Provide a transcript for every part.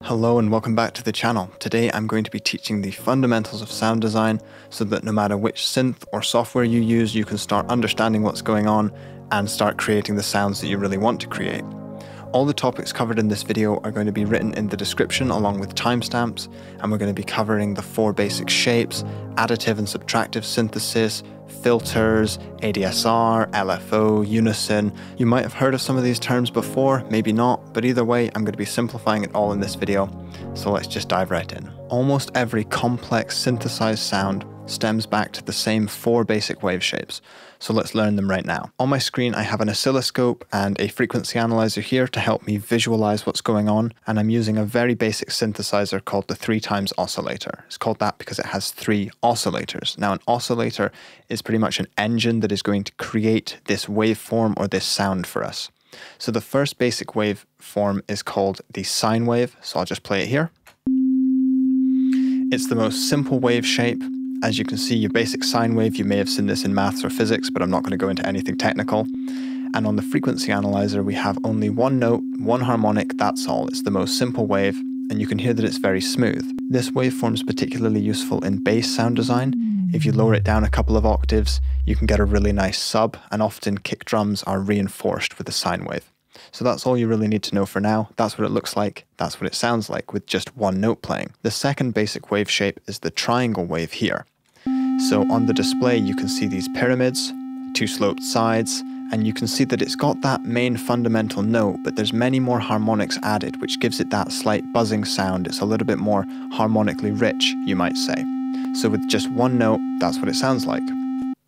Hello and welcome back to the channel. Today I'm going to be teaching the fundamentals of sound design so that no matter which synth or software you use, you can start understanding what's going on and start creating the sounds that you really want to create. All the topics covered in this video are going to be written in the description along with timestamps, and we're going to be covering the 4 basic shapes: additive and subtractive synthesis, filters, ADSR, LFO, Unison. You might have heard of some of these terms before, maybe not, but either way, I'm going to be simplifying it all in this video. So let's just dive right in. Almost every complex synthesized sound stems back to the same 4 basic wave shapes. So let's learn them right now. On my screen, I have an oscilloscope and a frequency analyzer here to help me visualize what's going on. And I'm using a very basic synthesizer called the 3x oscillator. It's called that because it has 3 oscillators. Now, an oscillator is pretty much an engine that is going to create this waveform or this sound for us. So the first basic waveform is called the sine wave. So I'll just play it here. It's the most simple wave shape. As you can see, your basic sine wave, you may have seen this in maths or physics, but I'm not going to go into anything technical. And on the frequency analyzer, we have only one note, one harmonic, that's all. It's the most simple wave, and you can hear that it's very smooth. This waveform is particularly useful in bass sound design. If you lower it down a couple of octaves, you can get a really nice sub, and often kick drums are reinforced with a sine wave. So that's all you really need to know for now. That's what it looks like. That's what it sounds like with just one note playing. The second basic wave shape is the triangle wave here. So on the display, you can see these pyramids, 2 sloped sides, and you can see that it's got that main fundamental note, but there's many more harmonics added, which gives it that slight buzzing sound. It's a little bit more harmonically rich, you might say. So with just one note, that's what it sounds like.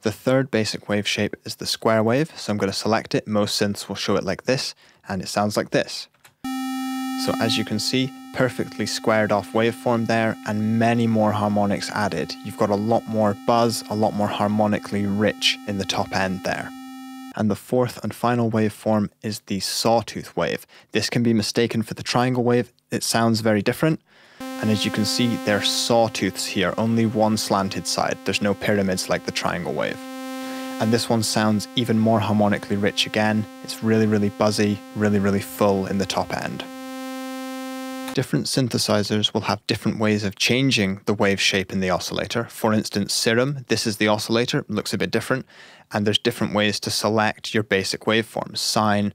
The third basic wave shape is the square wave, so I'm going to select it. Most synths will show it like this, and it sounds like this. So as you can see, perfectly squared off waveform there, and many more harmonics added. You've got a lot more buzz, a lot more harmonically rich in the top end there. And the fourth and final waveform is the sawtooth wave. This can be mistaken for the triangle wave. It sounds very different. And as you can see, there are sawtooths here, only one slanted side. There's no pyramids like the triangle wave. And this one sounds even more harmonically rich again. It's really, really buzzy, really, really full in the top end. Different synthesizers will have different ways of changing the wave shape in the oscillator. For instance, Serum, this is the oscillator, it looks a bit different, and there's different ways to select your basic waveforms: sine,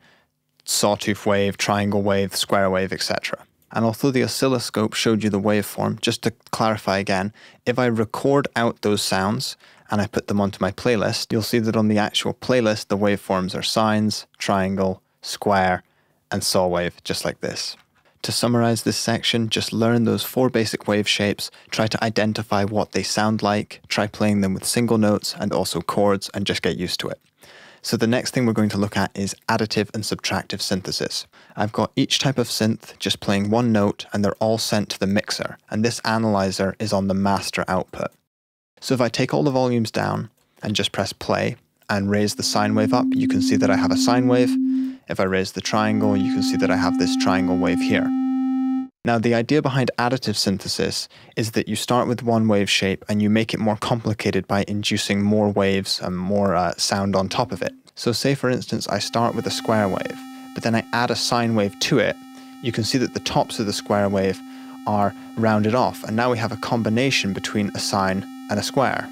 sawtooth wave, triangle wave, square wave, etc. And although the oscilloscope showed you the waveform, just to clarify again, if I record out those sounds and I put them onto my playlist, you'll see that on the actual playlist, the waveforms are sines, triangle, square, and saw wave, just like this. To summarize this section, just learn those 4 basic wave shapes, try to identify what they sound like, try playing them with single notes and also chords, and just get used to it. So the next thing we're going to look at is additive and subtractive synthesis. I've got each type of synth just playing one note, and they're all sent to the mixer, and this analyzer is on the master output. So if I take all the volumes down and just press play and raise the sine wave up, you can see that I have a sine wave. If I raise the triangle, you can see that I have this triangle wave here. Now, the idea behind additive synthesis is that you start with one wave shape and you make it more complicated by inducing more waves and more sound on top of it. So say, for instance, I start with a square wave, but then I add a sine wave to it. You can see that the tops of the square wave are rounded off, and now we have a combination between a sine and a square.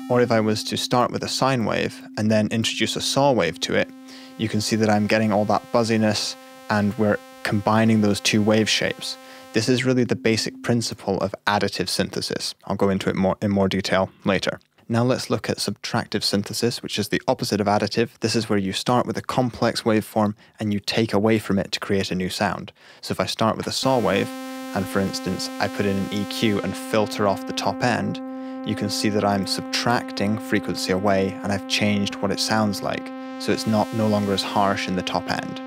Or if I was to start with a sine wave and then introduce a saw wave to it, you can see that I'm getting all that buzziness, and we're combining those 2 wave shapes. This is really the basic principle of additive synthesis. I'll go into it in more detail later. Now let's look at subtractive synthesis, which is the opposite of additive. This is where you start with a complex waveform and you take away from it to create a new sound. So if I start with a saw wave, and for instance, I put in an EQ and filter off the top end, you can see that I'm subtracting frequency away and I've changed what it sounds like. So it's no longer as harsh in the top end.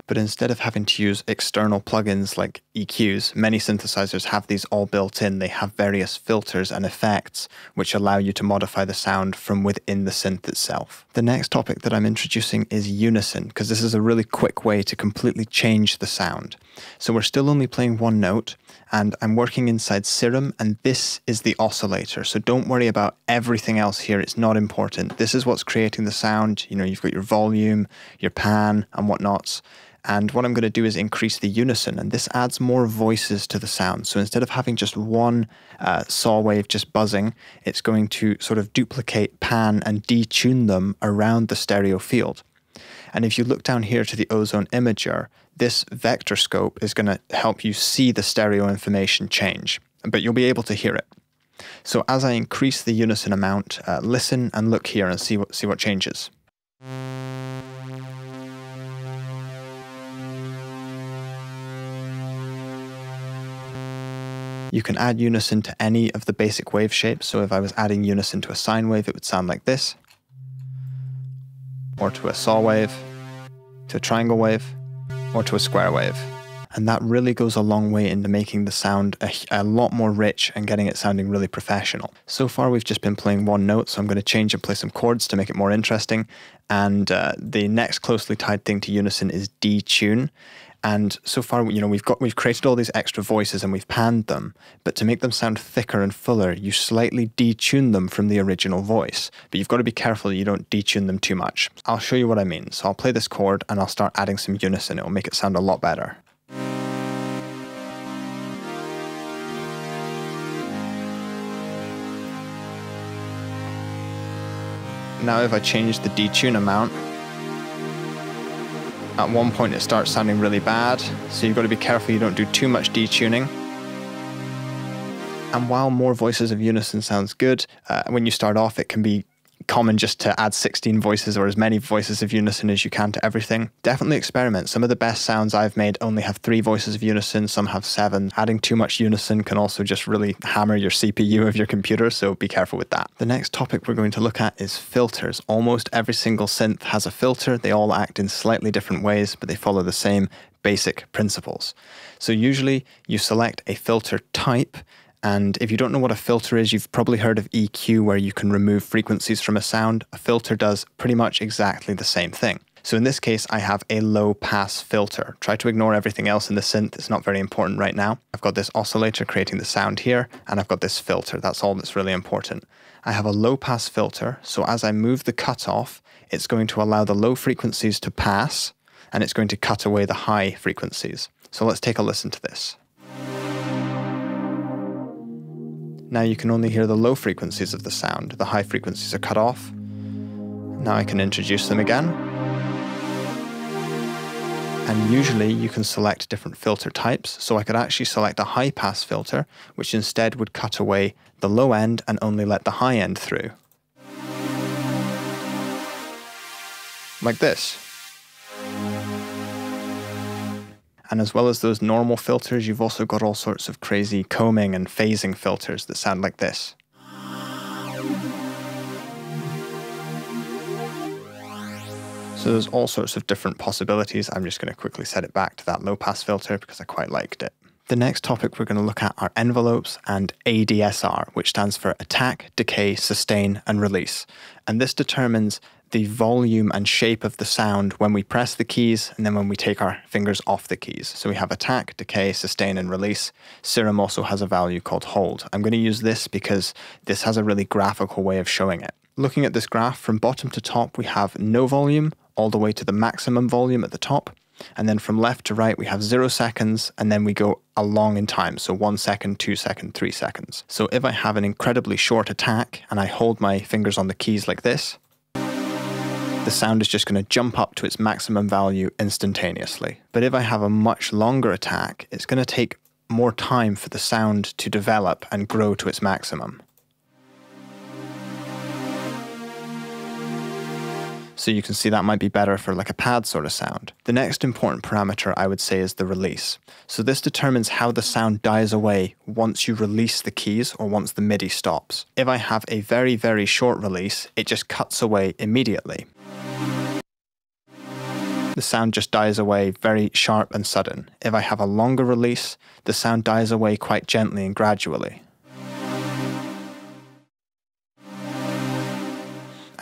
But instead of having to use external plugins like EQs, many synthesizers have these all built in. They have various filters and effects which allow you to modify the sound from within the synth itself. The next topic that I'm introducing is Unison, because this is a really quick way to completely change the sound. So we're still only playing one note, and I'm working inside Serum, and this is the oscillator. So don't worry about everything else here. It's not important. This is what's creating the sound. You know, you've got your volume, your pan, and whatnots. And what I'm going to do is increase the unison, and this adds more voices to the sound. So instead of having just one saw wave just buzzing, it's going to sort of duplicate, pan, and detune them around the stereo field. And if you look down here to the ozone imager, this vector scope is going to help you see the stereo information change, but you'll be able to hear it. So as I increase the unison amount, listen and look here and see what changes. You can add unison to any of the basic wave shapes. So if I was adding unison to a sine wave, it would sound like this, or to a saw wave, to a triangle wave, or to a square wave. And that really goes a long way into making the sound a lot more rich and getting it sounding really professional. So far we've just been playing one note, so I'm going to change and play some chords to make it more interesting. And the next closely tied thing to unison is detune. And so far, we've created all these extra voices and we've panned them, but to make them sound thicker and fuller, you slightly detune them from the original voice. But you've got to be careful you don't detune them too much. I'll show you what I mean. So I'll play this chord and I'll start adding some unison. It'll make it sound a lot better. Now if I change the detune amount, at one point it starts sounding really bad, so you've got to be careful you don't do too much detuning. And while more voices of unison sounds good, when you start off it can be common just to add 16 voices or as many voices of unison as you can to everything. Definitely experiment. Some of the best sounds I've made only have 3 voices of unison, some have 7. Adding too much unison can also just really hammer your CPU of your computer, so be careful with that. The next topic we're going to look at is filters. Almost every single synth has a filter. They all act in slightly different ways, but they follow the same basic principles. So usually you select a filter type. And if you don't know what a filter is, you've probably heard of EQ, where you can remove frequencies from a sound. A filter does pretty much exactly the same thing. So in this case, I have a low pass filter. Try to ignore everything else in the synth. It's not very important right now. I've got this oscillator creating the sound here, and I've got this filter. That's all that's really important. I have a low pass filter, so as I move the cutoff, it's going to allow the low frequencies to pass, and it's going to cut away the high frequencies. So let's take a listen to this. Now you can only hear the low frequencies of the sound. The high frequencies are cut off. Now I can introduce them again. And usually you can select different filter types. So I could actually select a high pass filter, which instead would cut away the low end and only let the high end through. Like this. And as well as those normal filters, you've also got all sorts of crazy combing and phasing filters that sound like this. So there's all sorts of different possibilities. I'm just going to quickly set it back to that low pass filter because I quite liked it. The next topic we're going to look at are envelopes and ADSR, which stands for attack, decay, sustain, and release. And this determines the volume and shape of the sound when we press the keys and then when we take our fingers off the keys. So we have attack, decay, sustain, and release. Serum also has a value called hold. I'm going to use this because this has a really graphical way of showing it. Looking at this graph, from bottom to top, we have no volume all the way to the maximum volume at the top. And then from left to right, we have 0 seconds, and then we go along in time. So 1 second, 2 seconds, 3 seconds. So if I have an incredibly short attack and I hold my fingers on the keys like this, the sound is just going to jump up to its maximum value instantaneously. But if I have a much longer attack, it's going to take more time for the sound to develop and grow to its maximum. So you can see that might be better for like a pad sort of sound. The next important parameter I would say is the release. So this determines how the sound dies away once you release the keys or once the MIDI stops. If I have a very, very short release, it just cuts away immediately. The sound just dies away very sharp and sudden. If I have a longer release, the sound dies away quite gently and gradually.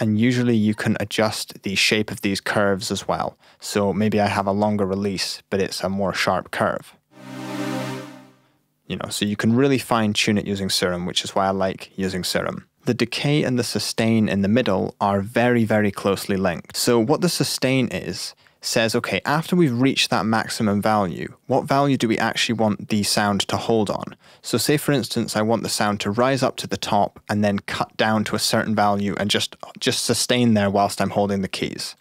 And usually you can adjust the shape of these curves as well. So maybe I have a longer release, but it's a more sharp curve. So you can really fine tune it using Serum, which is why I like using Serum. The decay and the sustain in the middle are very, very closely linked. So what the sustain is says, okay, after we've reached that maximum value, what value do we actually want the sound to hold on? So say, for instance, I want the sound to rise up to the top and then cut down to a certain value and just sustain there whilst I'm holding the keys.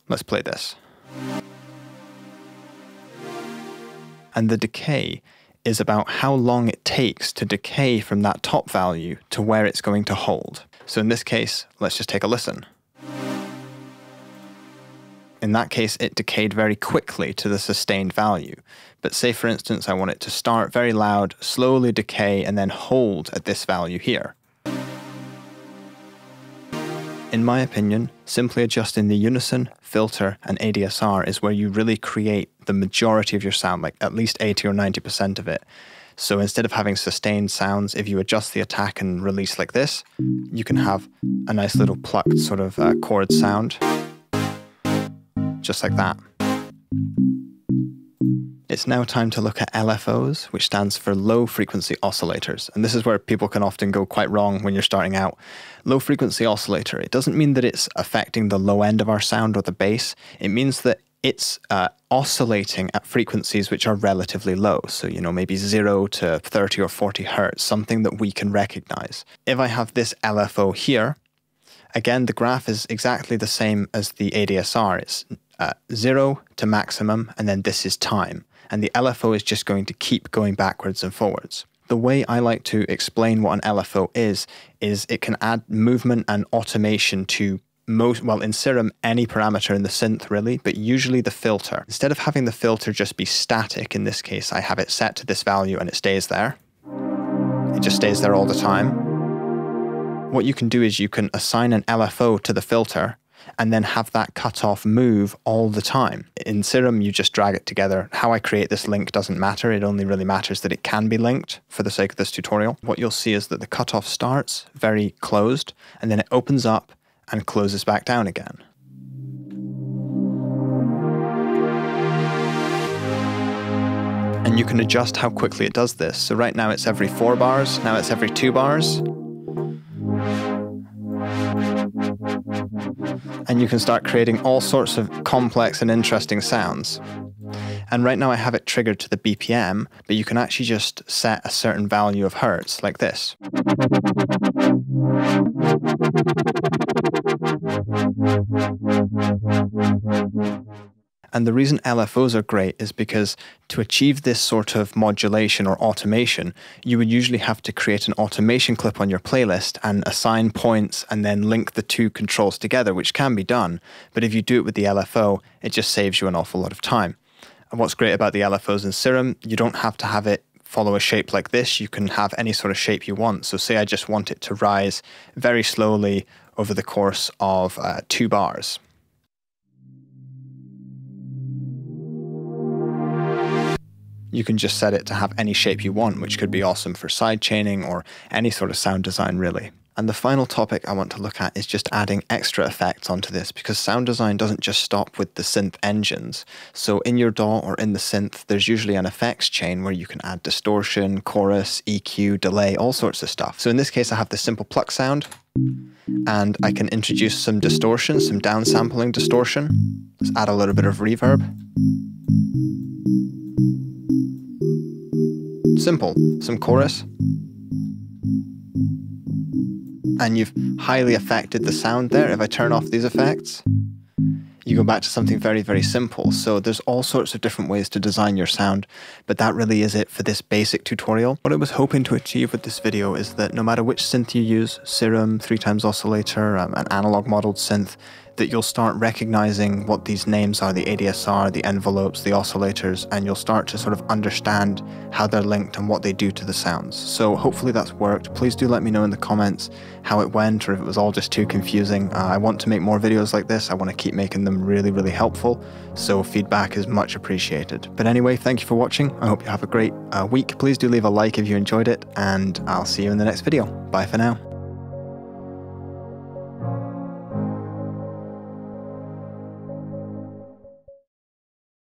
Let's play this. And the decay is about how long it takes to decay from that top value to where it's going to hold. So in this case, let's just take a listen. In that case, it decayed very quickly to the sustained value. But say, for instance, I want it to start very loud, slowly decay, and then hold at this value here. In my opinion, simply adjusting the Unison, filter, and ADSR is where you really create the majority of your sound, like at least 80 or 90% of it. So instead of having sustained sounds, if you adjust the attack and release like this, you can have a nice little plucked sort of chord sound. Just like that. It's now time to look at LFOs, which stands for low frequency oscillators. And this is where people can often go quite wrong when you're starting out. Low frequency oscillator, it doesn't mean that it's affecting the low end of our sound or the bass. It means that it's oscillating at frequencies which are relatively low. So, you know, maybe 0 to 30 or 40 hertz, something that we can recognize. If I have this LFO here, again, the graph is exactly the same as the ADSR. It's 0 to maximum, and then this is time. And the LFO is just going to keep going backwards and forwards. The way I like to explain what an LFO is it can add movement and automation to in Serum, any parameter in the synth really, but usually the filter. Instead of having the filter just be static, in this case, I have it set to this value and it stays there. It just stays there all the time. What you can do is you can assign an LFO to the filter and then have that cutoff move all the time. In Serum, you just drag it together. How I create this link doesn't matter. It only really matters that it can be linked for the sake of this tutorial. What you'll see is that the cutoff starts very closed, and then it opens up and closes back down again. And you can adjust how quickly it does this. So right now it's every 4 bars, now it's every 2 bars. And you can start creating all sorts of complex and interesting sounds. And right now I have it triggered to the BPM, but you can actually just set a certain value of hertz, like this. And the reason LFOs are great is because to achieve this sort of modulation or automation, you would usually have to create an automation clip on your playlist and assign points and then link the two controls together, which can be done. But if you do it with the LFO, it just saves you an awful lot of time. And what's great about the LFOs in Serum, you don't have to have it follow a shape like this. You can have any sort of shape you want. So say I just want it to rise very slowly over the course of 2 bars. You can just set it to have any shape you want, which could be awesome for sidechaining or any sort of sound design really. And the final topic I want to look at is just adding extra effects onto this, because sound design doesn't just stop with the synth engines. So in your DAW or in the synth, there's usually an effects chain where you can add distortion, chorus, EQ, delay, all sorts of stuff. So in this case, I have the simple pluck sound, and I can introduce some distortion, some downsampling distortion. Let's add a little bit of reverb. Simple, some chorus. And you've highly affected the sound there. If I turn off these effects, you go back to something very, very simple. So there's all sorts of different ways to design your sound, but that really is it for this basic tutorial. What I was hoping to achieve with this video is that no matter which synth you use, Serum, 3x oscillator, an analog modeled synth, that you'll start recognizing what these names are, the ADSR, the envelopes, the oscillators, and you'll start to sort of understand how they're linked and what they do to the sounds. So hopefully that's worked. Please do let me know in the comments how it went, or if it was all just too confusing. I want to make more videos like this. I want to keep making them really, really helpful. So feedback is much appreciated. But anyway, thank you for watching. I hope you have a great week. Please do leave a like if you enjoyed it, and I'll see you in the next video. Bye for now.